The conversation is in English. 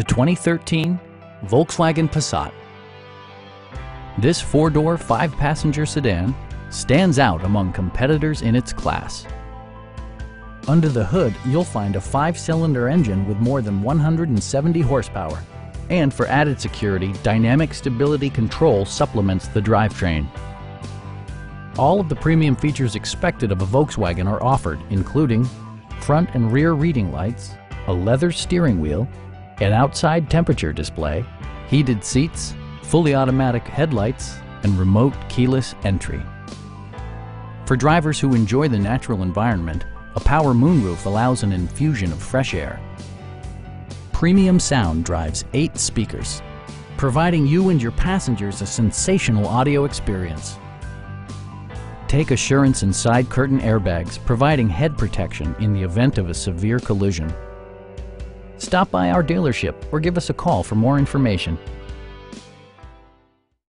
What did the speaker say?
the 2013 Volkswagen Passat. This four-door, five-passenger sedan stands out among competitors in its class. Under the hood, you'll find a five-cylinder engine with more than 170 horsepower. And for added security, dynamic stability control supplements the drivetrain. All of the premium features expected of a Volkswagen are offered, including front and rear reading lights, a leather steering wheel, an outside temperature display, heated seats, fully automatic headlights, and remote keyless entry. For drivers who enjoy the natural environment, a power moonroof allows an infusion of fresh air. Premium sound drives 8 speakers, providing you and your passengers a sensational audio experience. Take assurance in side curtain airbags, providing head protection in the event of a severe collision. Stop by our dealership or give us a call for more information.